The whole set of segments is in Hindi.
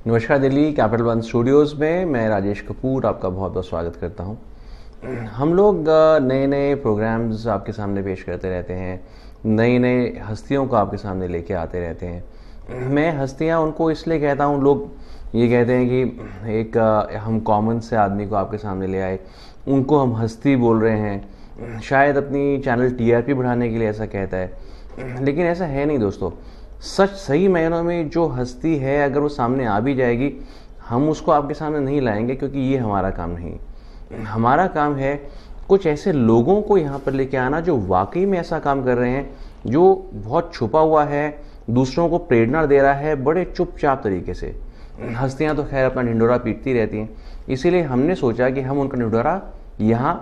नमस्कार दिल्ली कैपिटल वन स्टूडियोज़ में मैं राजेश कपूर आपका बहुत बहुत स्वागत करता हूं। हम लोग नए नए प्रोग्राम्स आपके सामने पेश करते रहते हैं, नई नई हस्तियों को आपके सामने लेके आते रहते हैं। मैं हस्तियां उनको इसलिए कहता हूं, लोग ये कहते हैं कि एक हम कॉमन से आदमी को आपके सामने ले आए, उनको हम हस्ती बोल रहे हैं। शायद अपनी चैनल टीआरपी बढ़ाने के लिए ऐसा कहता है, लेकिन ऐसा है नहीं दोस्तों। सच सही मायनों में जो हस्ती है, अगर वो सामने आ भी जाएगी, हम उसको आपके सामने नहीं लाएंगे, क्योंकि ये हमारा काम नहीं। हमारा काम है कुछ ऐसे लोगों को यहाँ पर लेके आना जो वाकई में ऐसा काम कर रहे हैं, जो बहुत छुपा हुआ है, दूसरों को प्रेरणा दे रहा है बड़े चुपचाप तरीके से। हस्तियाँ तो खैर अपना ढिंढोरा पीटती रहती हैं, इसीलिए हमने सोचा कि हम उनका ढिंढोरा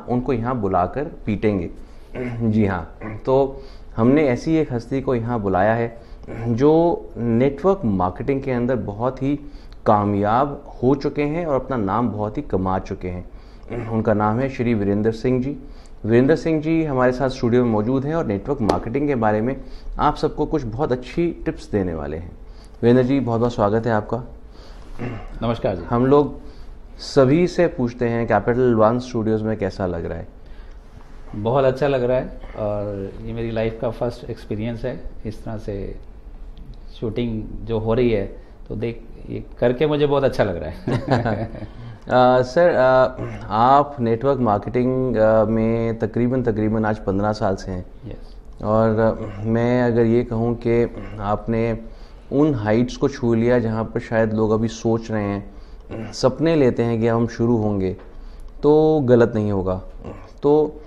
उनको यहाँ बुलाकर पीटेंगे। जी हाँ, तो हमने ऐसी एक हस्ती को यहाँ बुलाया है जो नेटवर्क मार्केटिंग के अंदर बहुत ही कामयाब हो चुके हैं और अपना नाम बहुत ही कमा चुके हैं। उनका नाम है श्री वीरेंद्र सिंह जी। वीरेंद्र सिंह जी हमारे साथ स्टूडियो में मौजूद हैं और नेटवर्क मार्केटिंग के बारे में आप सबको कुछ बहुत अच्छी टिप्स देने वाले हैं। वीरेंद्र जी, बहुत बहुत स्वागत है आपका। नमस्कार जी। हम लोग सभी से पूछते हैं कैपिटल वन स्टूडियोज़ में कैसा लग रहा है? बहुत अच्छा लग रहा है और ये मेरी लाइफ का फर्स्ट एक्सपीरियंस है इस तरह से शूटिंग जो हो रही है, तो ये करके मुझे बहुत अच्छा लग रहा है। सर, आप नेटवर्क मार्केटिंग में तकरीबन आज 15 साल से हैं। यस। और मैं अगर ये कहूँ कि आपने उन हाइट्स को छू लिया जहाँ पर शायद लोग अभी सोच रहे हैं, सपने लेते हैं कि हम शुरू होंगे, तो गलत नहीं होगा। तो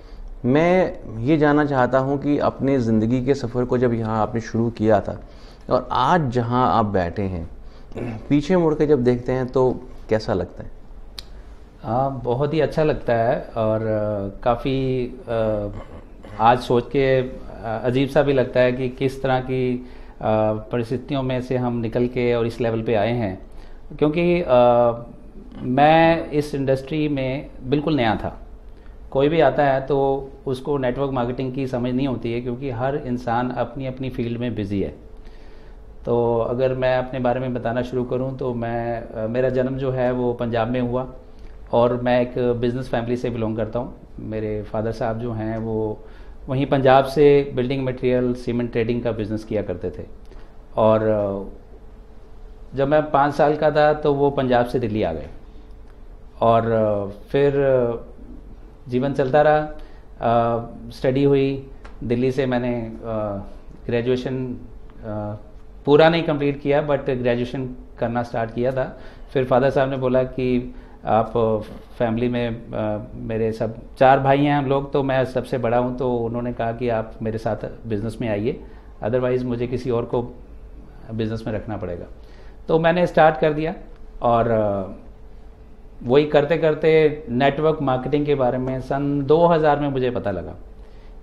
मैं ये जानना चाहता हूँ कि अपने ज़िंदगी के सफ़र को जब यहाँ आपने शुरू किया था और आज जहाँ आप बैठे हैं, पीछे मुड़ के जब देखते हैं तो कैसा लगता है? बहुत ही अच्छा लगता है और काफ़ी आज सोच के अजीब सा भी लगता है कि किस तरह की परिस्थितियों में से हम निकल के और इस लेवल पे आए हैं। क्योंकि मैं इस इंडस्ट्री में बिल्कुल नया था। कोई भी आता है तो उसको नेटवर्क मार्केटिंग की समझ नहीं होती है, क्योंकि हर इंसान अपनी अपनी फील्ड में बिज़ी है। तो अगर मैं अपने बारे में बताना शुरू करूं तो मेरा जन्म जो है वो पंजाब में हुआ और मैं एक बिज़नेस फैमिली से बिलोंग करता हूं। मेरे फादर साहब जो हैं वो वहीं पंजाब से बिल्डिंग मटेरियल सीमेंट ट्रेडिंग का बिज़नेस किया करते थे। और जब मैं 5 साल का था तो वो पंजाब से दिल्ली आ गए और फिर जीवन चलता रहा। स्टडी हुई दिल्ली से। मैंने ग्रेजुएशन पूरा नहीं कंप्लीट किया, बट ग्रेजुएशन करना स्टार्ट किया था। फिर फादर साहब ने बोला कि आप फैमिली में मेरे सब 4 भाई हैं हम लोग, तो मैं सबसे बड़ा हूं, तो उन्होंने कहा कि आप मेरे साथ बिज़नेस में आइए, अदरवाइज़ मुझे किसी और को बिज़नेस में रखना पड़ेगा। तो मैंने स्टार्ट कर दिया और वही करते करते नेटवर्क मार्केटिंग के बारे में सन 2000 में मुझे पता लगा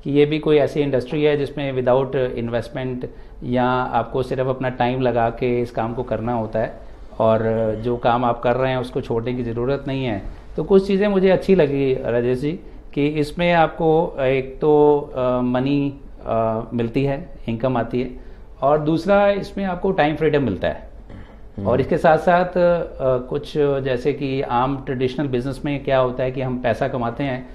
कि ये भी कोई ऐसी इंडस्ट्री है जिसमें विदाउट इन्वेस्टमेंट या आपको सिर्फ अपना टाइम लगा के इस काम को करना होता है और जो काम आप कर रहे हैं उसको छोड़ने की ज़रूरत नहीं है। तो कुछ चीज़ें मुझे अच्छी लगी राजेश जी, कि इसमें आपको एक तो मनी मिलती है, इनकम आती है, और दूसरा इसमें आपको टाइम फ्रीडम मिलता है। और इसके साथ साथ कुछ जैसे कि आम ट्रेडिशनल बिजनेस में क्या होता है कि हम पैसा कमाते हैं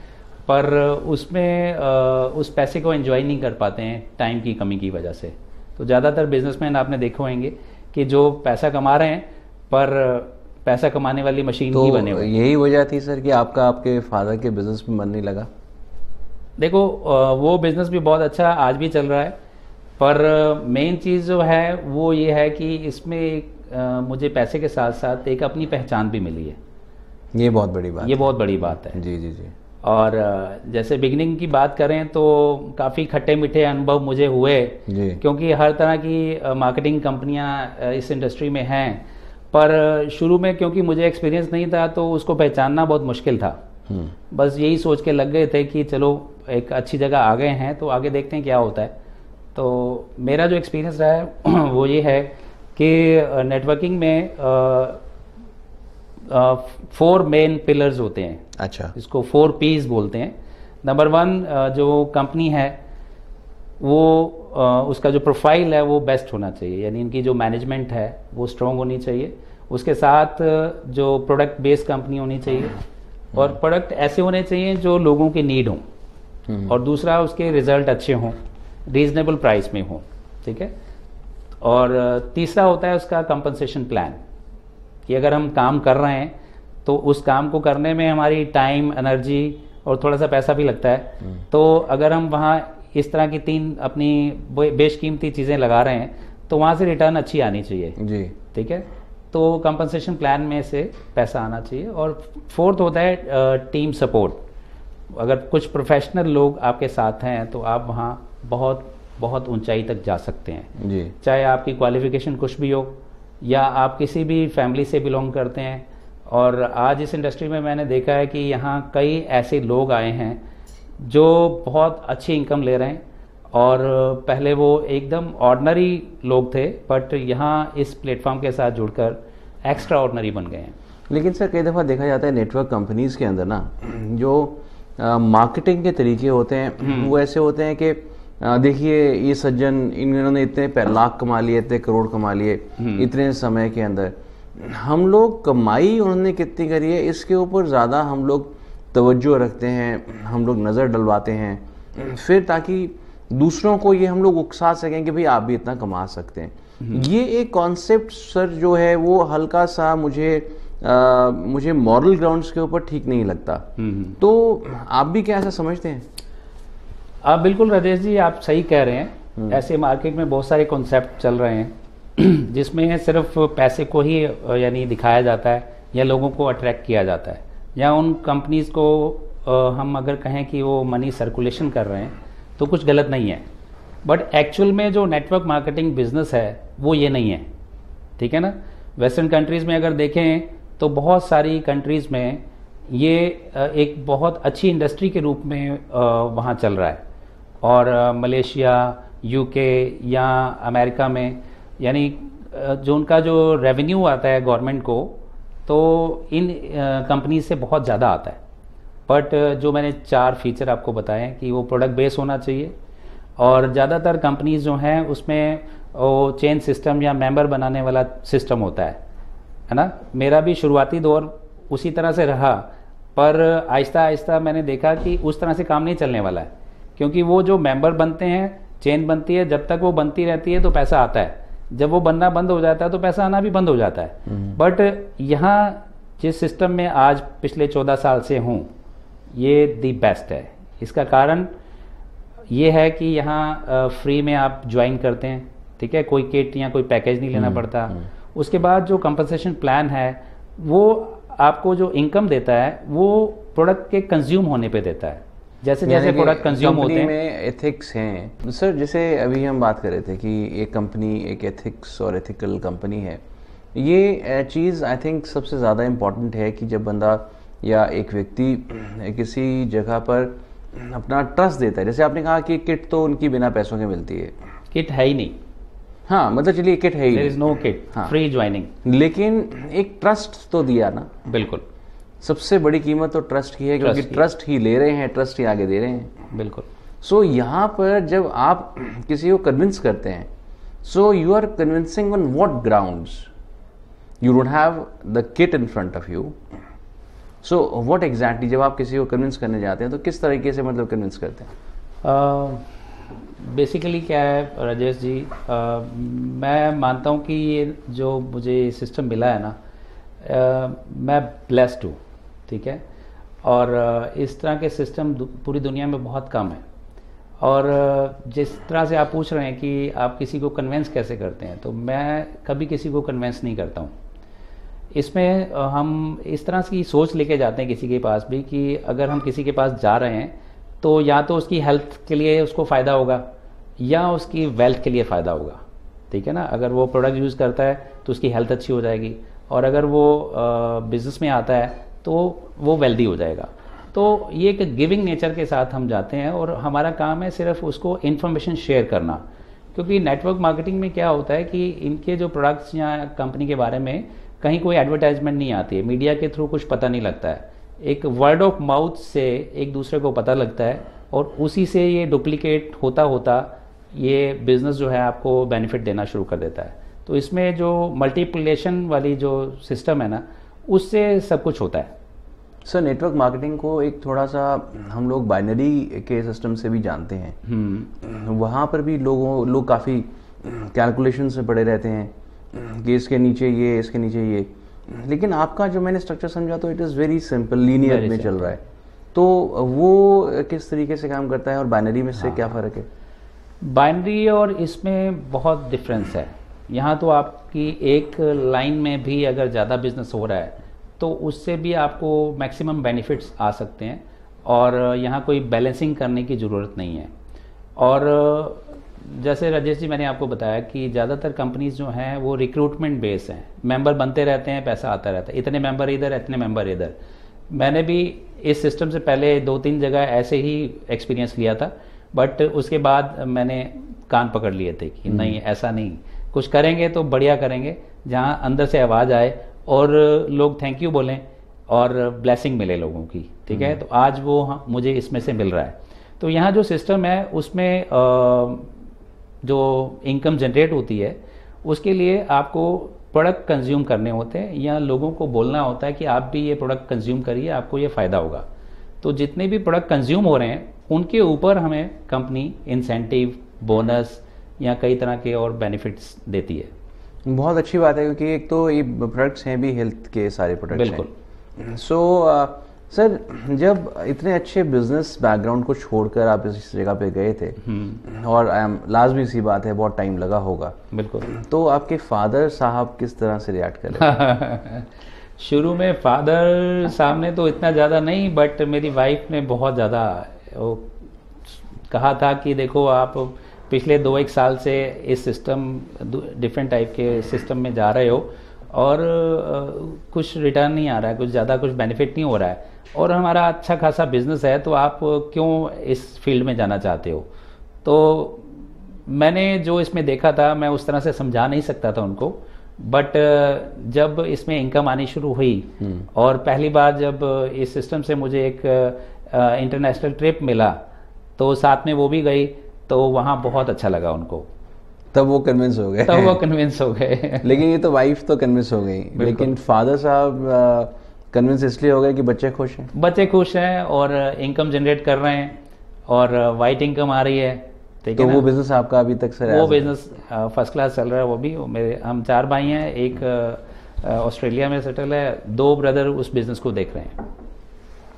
पर उसमें उस पैसे को एंजॉय नहीं कर पाते हैं टाइम की कमी की वजह से। तो ज़्यादातर बिजनेसमैन आपने देखे होंगे कि जो पैसा कमा रहे हैं पर पैसा कमाने वाली मशीन ही बने हुए। यही वजह थी सर कि आपके फादर के बिजनेस में मन नहीं लगा? देखो, वो बिजनेस भी बहुत अच्छा आज भी चल रहा है, पर मेन चीज़ जो है वो ये है कि इसमें मुझे पैसे के साथ साथ एक अपनी पहचान भी मिली है। ये बहुत बड़ी बात है। जी जी जी। और जैसे बिगिनिंग की बात करें तो काफ़ी खट्टे मीठे अनुभव मुझे हुए, क्योंकि हर तरह की मार्केटिंग कंपनियां इस इंडस्ट्री में हैं, पर शुरू में क्योंकि मुझे एक्सपीरियंस नहीं था तो उसको पहचानना बहुत मुश्किल था। बस यही सोच के लग गए थे कि चलो एक अच्छी जगह आ गए हैं तो आगे देखते हैं क्या होता है। तो मेरा जो एक्सपीरियंस रहा है वो ये है कि नेटवर्किंग में 4 मेन पिलर्स होते हैं। अच्छा। इसको 4 P's बोलते हैं। नंबर 1, जो कंपनी है वो उसका जो प्रोफाइल है वो बेस्ट होना चाहिए, यानी इनकी जो मैनेजमेंट है वो स्ट्रॉन्ग होनी चाहिए। उसके साथ जो प्रोडक्ट बेस्ड कंपनी होनी चाहिए, और प्रोडक्ट ऐसे होने चाहिए जो लोगों की नीड हो, और दूसरा उसके रिजल्ट अच्छे हों, रीजनेबल प्राइस में हो, ठीक है। और तीसरा होता है उसका कंपनसेशन प्लान, कि अगर हम काम कर रहे हैं तो उस काम को करने में हमारी टाइम, एनर्जी और थोड़ा सा पैसा भी लगता है, तो अगर हम वहाँ इस तरह की 3 अपनी बेशकीमती चीज़ें लगा रहे हैं तो वहाँ से रिटर्न अच्छी आनी चाहिए जी, ठीक है। तो कंपनसेशन प्लान में से पैसा आना चाहिए। और फोर्थ होता है टीम सपोर्ट। अगर कुछ प्रोफेशनल लोग आपके साथ हैं तो आप वहाँ बहुत बहुत ऊंचाई तक जा सकते हैं जी। चाहे आपकी क्वालिफिकेशन कुछ भी हो, या आप किसी भी फैमिली से बिलोंग करते हैं। और आज इस इंडस्ट्री में मैंने देखा है कि यहाँ कई ऐसे लोग आए हैं जो बहुत अच्छी इनकम ले रहे हैं, और पहले वो एकदम ऑर्डिनरी लोग थे, बट यहाँ इस प्लेटफॉर्म के साथ जुड़कर एक्स्ट्रा ऑर्डिनरी बन गए हैं। लेकिन सर कई दफ़ा देखा जाता है नेटवर्क कंपनीज़ के अंदर ना, जो मार्केटिंग के तरीके होते हैं वो ऐसे होते हैं कि देखिए ये सज्जन, इन्होंने इतने लाख कमा लिए, इतने करोड़ कमा लिए इतने समय के अंदर। हम लोग कमाई उन्होंने कितनी करी है इसके ऊपर ज़्यादा हम लोग तवज्जो रखते हैं, हम लोग नज़र डलवाते हैं, फिर ताकि दूसरों को ये हम लोग उकसा सकें कि भाई आप भी इतना कमा सकते हैं। ये एक कॉन्सेप्ट सर जो है वो हल्का सा मुझे मॉरल ग्राउंड्स के ऊपर ठीक नहीं लगता। तो आप भी क्या ऐसा समझते हैं? आप बिल्कुल राजेश जी, आप सही कह रहे हैं। ऐसे मार्केट में बहुत सारे कॉन्सेप्ट चल रहे हैं जिसमें सिर्फ पैसे को ही यानी दिखाया जाता है, या लोगों को अट्रैक्ट किया जाता है, या उन कंपनीज को हम अगर कहें कि वो मनी सर्कुलेशन कर रहे हैं तो कुछ गलत नहीं है। बट एक्चुअल में जो नेटवर्क मार्केटिंग बिजनेस है वो ये नहीं है, ठीक है ना। वेस्टर्न कंट्रीज़ में अगर देखें तो बहुत सारी कंट्रीज़ में ये एक बहुत अच्छी इंडस्ट्री के रूप में वहाँ चल रहा है। और मलेशिया, यूके या अमेरिका में यानी जो उनका जो रेवेन्यू आता है गवर्नमेंट को, तो इन कंपनी से बहुत ज़्यादा आता है। बट जो मैंने 4 फीचर आपको बताए हैं कि वो प्रोडक्ट बेस होना चाहिए, और ज़्यादातर कंपनीज जो हैं उसमें वो चेन सिस्टम या मेंबर बनाने वाला सिस्टम होता है ना। मेरा भी शुरुआती दौर उसी तरह से रहा, पर आहिस्ता आहिस्ता मैंने देखा कि उस तरह से काम नहीं चलने वाला है, क्योंकि वो जो मेंबर बनते हैं, चेन बनती है, जब तक वो बनती रहती है तो पैसा आता है, जब वो बनना बंद हो जाता है तो पैसा आना भी बंद हो जाता है। बट यहाँ जिस सिस्टम में आज पिछले 14 साल से हूँ, ये दी बेस्ट है। इसका कारण ये है कि यहाँ फ्री में आप ज्वाइन करते हैं, ठीक है, कोई किट या कोई पैकेज नहीं लेना पड़ता। उसके बाद जो कंपनसेशन प्लान है वो आपको जो इनकम देता है वो प्रोडक्ट के कंज्यूम होने पे देता है, जैसे जैसे प्रोडक्ट कंज्यूम होते हैं। में एथिक्स हैं सर, जैसे अभी हम बात कर रहे थे कि एक कंपनी एक एथिक्स और एथिकल कंपनी है। ये चीज़ आई थिंक सबसे ज़्यादा इम्पॉर्टेंट है कि जब बंदा या एक व्यक्ति किसी जगह पर अपना ट्रस्ट देता है। जैसे आपने कहा कि किट तो उनकी बिना पैसों के मिलती है, किट है ही नहीं। हाँ, मतलब चलिए किट है ही, there is no kit, free joining. लेकिन एक ट्रस्ट तो दिया ना। बिल्कुल, सबसे बड़ी कीमत तो ट्रस्ट की है, क्योंकि ट्रस्ट ही ले रहे हैं, ट्रस्ट ही आगे दे रहे हैं। बिल्कुल। सो यहाँ पर जब आप किसी को कन्विंस करते हैं, so you are convincing on what grounds? You don't have the kit in front of you, so what exactly जब आप किसी को कन्विंस करने जाते हैं तो किस तरीके से मतलब कन्विंस करते हैं? बेसिकली क्या है राजेश जी, मैं मानता हूँ कि ये जो मुझे सिस्टम मिला है ना, मैं ब्लेस्ड हूँ, ठीक है। और इस तरह के सिस्टम पूरी दुनिया में बहुत कम है। और जिस तरह से आप पूछ रहे हैं कि आप किसी को कन्विंस कैसे करते हैं, तो मैं कभी किसी को कन्विंस नहीं करता हूँ। इसमें हम इस तरह की सोच लेके जाते हैं किसी के पास भी कि अगर हम किसी के पास जा रहे हैं तो या तो उसकी हेल्थ के लिए उसको फ़ायदा होगा या उसकी वेल्थ के लिए फ़ायदा होगा, ठीक है ना। अगर वो प्रोडक्ट यूज़ करता है तो उसकी हेल्थ अच्छी हो जाएगी, और अगर वो बिज़नेस में आता है तो वो वेल्दी हो जाएगा। तो ये एक गिविंग नेचर के साथ हम जाते हैं, और हमारा काम है सिर्फ उसको इन्फॉर्मेशन शेयर करना। क्योंकि नेटवर्क मार्केटिंग में क्या होता है कि इनके जो प्रोडक्ट्स या कंपनी के बारे में कहीं कोई एडवर्टाइजमेंट नहीं आती है, मीडिया के थ्रू कुछ पता नहीं लगता है, एक वर्ड ऑफ माउथ से एक दूसरे को पता लगता है, और उसी से ये डुप्लीकेट होता होता ये बिज़नेस जो है आपको बेनिफिट देना शुरू कर देता है। तो इसमें जो मल्टीप्लिकेशन वाली जो सिस्टम है ना, उससे सब कुछ होता है। सर नेटवर्क मार्केटिंग को एक थोड़ा सा हम लोग बाइनरी के सिस्टम से भी जानते हैं। वहाँ पर भी लोग काफ़ी कैलकुलेशन से पड़े रहते हैं कि इसके नीचे ये, इसके नीचे ये, लेकिन आपका जो मैंने स्ट्रक्चर समझा तो it is very simple, linear में चल रहा है। तो वो किस तरीके से काम करता है और बाइनरी में से क्या फ़र्क है? बाइनरी और इसमें बहुत डिफरेंस है। यहाँ तो आपकी एक लाइन में भी अगर ज़्यादा बिजनेस हो रहा है तो उससे भी आपको मैक्सिमम बेनिफिट्स आ सकते हैं, और यहाँ कोई बैलेंसिंग करने की ज़रूरत नहीं है। और जैसे राजेश जी मैंने आपको बताया कि ज़्यादातर कंपनीज जो हैं वो रिक्रूटमेंट बेस हैं, मेंबर बनते रहते हैं, पैसा आता रहता है, इतने मेंबर इधर, इतने मेंबर इधर। मैंने भी इस सिस्टम से पहले 2-3 जगह ऐसे ही एक्सपीरियंस लिया था, बट उसके बाद मैंने कान पकड़ लिए थे कि नहीं, ऐसा नहीं, कुछ करेंगे तो बढ़िया करेंगे, जहाँ अंदर से आवाज़ आए और लोग थैंक यू बोलें और ब्लेसिंग मिले लोगों की, ठीक है। तो आज वो मुझे इसमें से मिल रहा है। तो यहाँ जो सिस्टम है उसमें जो इनकम जनरेट होती है उसके लिए आपको प्रोडक्ट कंज्यूम करने होते हैं, या लोगों को बोलना होता है कि आप भी ये प्रोडक्ट कंज्यूम करिए, आपको ये फ़ायदा होगा। तो जितने भी प्रोडक्ट कंज्यूम हो रहे हैं उनके ऊपर हमें कंपनी इंसेंटिव, बोनस या कई तरह के और बेनिफिट्स देती है। बहुत अच्छी बात है, क्योंकि एक तो ये प्रोडक्ट्स हैं भी हेल्थ के सारे प्रोडक्ट्स हैं। बिल्कुल। सो सर जब इतने अच्छे बिजनेस बैकग्राउंड को छोड़कर आप इस जगह पे गए थे, और लाजमी सी बात है बहुत टाइम लगा होगा, बिल्कुल, तो आपके फादर साहब किस तरह से रिएक्ट कर रहे थे? शुरू में फादर साहब ने तो इतना ज़्यादा नहीं, बट मेरी वाइफ ने बहुत ज़्यादा कहा था कि देखो आप पिछले 2-1 साल से इस सिस्टम, डिफरेंट टाइप के सिस्टम में जा रहे हो और कुछ रिटर्न नहीं आ रहा है, कुछ ज़्यादा कुछ बेनिफिट नहीं हो रहा है, और हमारा अच्छा खासा बिजनेस है, तो आप क्यों इस फील्ड में जाना चाहते हो। तो मैंने जो इसमें देखा था मैं उस तरह से समझा नहीं सकता था उनको, बट जब इसमें इनकम आनी शुरू हुई और पहली बार जब इस सिस्टम से मुझे एक इंटरनेशनल ट्रिप मिला तो साथ में वो भी गई, तो वहाँ बहुत अच्छा लगा उनको। तब वो कन्विंस हो गए। लेकिन ये तो वाइफ तो कन्विंस हो गई, लेकिन फादर साहब कन्विंस इसलिए हो गए कि बच्चे खुश हैं। बच्चे खुश हैं और इनकम जनरेट कर रहे हैं और वाइट इनकम आ रही है। तो वो बिजनेस आपका अभी तक सर? वो बिजनेस फर्स्ट क्लास चल रहा है। वो भी हम 4 भाई हैं, एक ऑस्ट्रेलिया में सेटल है, 2 ब्रदर उस बिजनेस को देख रहे हैं।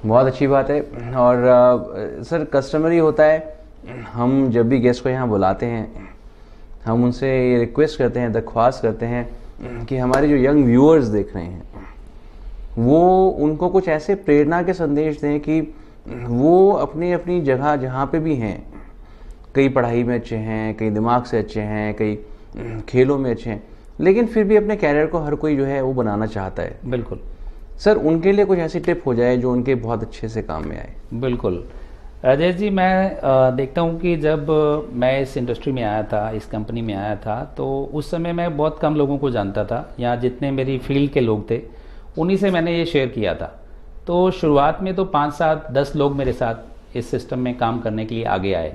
बहुत अच्छी बात है। और सर कस्टमर ही होता है, हम जब भी गेस्ट को यहाँ बुलाते हैं हम उनसे ये रिक्वेस्ट करते हैं, दरख्वास्त करते हैं कि हमारे जो यंग व्यूअर्स देख रहे हैं वो उनको कुछ ऐसे प्रेरणा के संदेश दें कि वो अपनी अपनी जगह जहाँ पे भी हैं, कई पढ़ाई में अच्छे हैं, कई दिमाग से अच्छे हैं, कई खेलों में अच्छे हैं, लेकिन फिर भी अपने कैरियर को हर कोई जो है वो बनाना चाहता है। बिल्कुल सर, उनके लिए कुछ ऐसी टिप हो जाए जो उनके बहुत अच्छे से काम में आए। बिल्कुल राजेश जी, मैं देखता हूँ कि जब मैं इस इंडस्ट्री में आया था, इस कंपनी में आया था, तो उस समय मैं बहुत कम लोगों को जानता था। यहाँ जितने मेरी फील्ड के लोग थे उन्हीं से मैंने ये शेयर किया था। तो शुरुआत में तो 5-7-10 लोग मेरे साथ इस सिस्टम में काम करने के लिए आगे आए,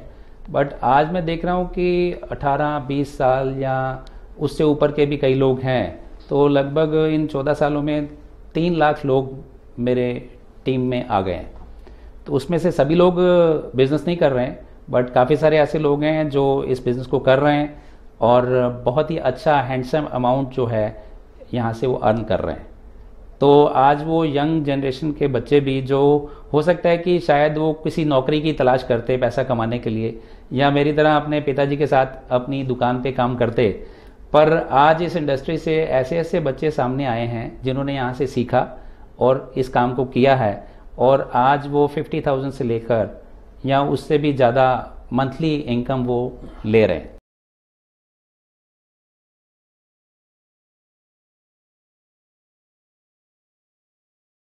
बट आज मैं देख रहा हूँ कि 18-20 साल या उससे ऊपर के भी कई लोग हैं। तो लगभग इन 14 सालों में 3 लाख लोग मेरे टीम में आ गए हैं। तो उसमें से सभी लोग बिज़नेस नहीं कर रहे हैं, बट काफ़ी सारे ऐसे लोग हैं जो इस बिज़नेस को कर रहे हैं और बहुत ही अच्छा हैंडसम अमाउंट जो है यहाँ से वो अर्न कर रहे हैं। तो आज वो यंग जनरेशन के बच्चे भी, जो हो सकता है कि शायद वो किसी नौकरी की तलाश करते पैसा कमाने के लिए, या मेरी तरह अपने पिताजी के साथ अपनी दुकान पे काम करते, पर आज इस इंडस्ट्री से ऐसे ऐसे बच्चे सामने आए हैं जिन्होंने यहाँ से सीखा और इस काम को किया है, और आज वो 50,000 से लेकर या उससे भी ज़्यादा मंथली इनकम वो ले रहे हैं।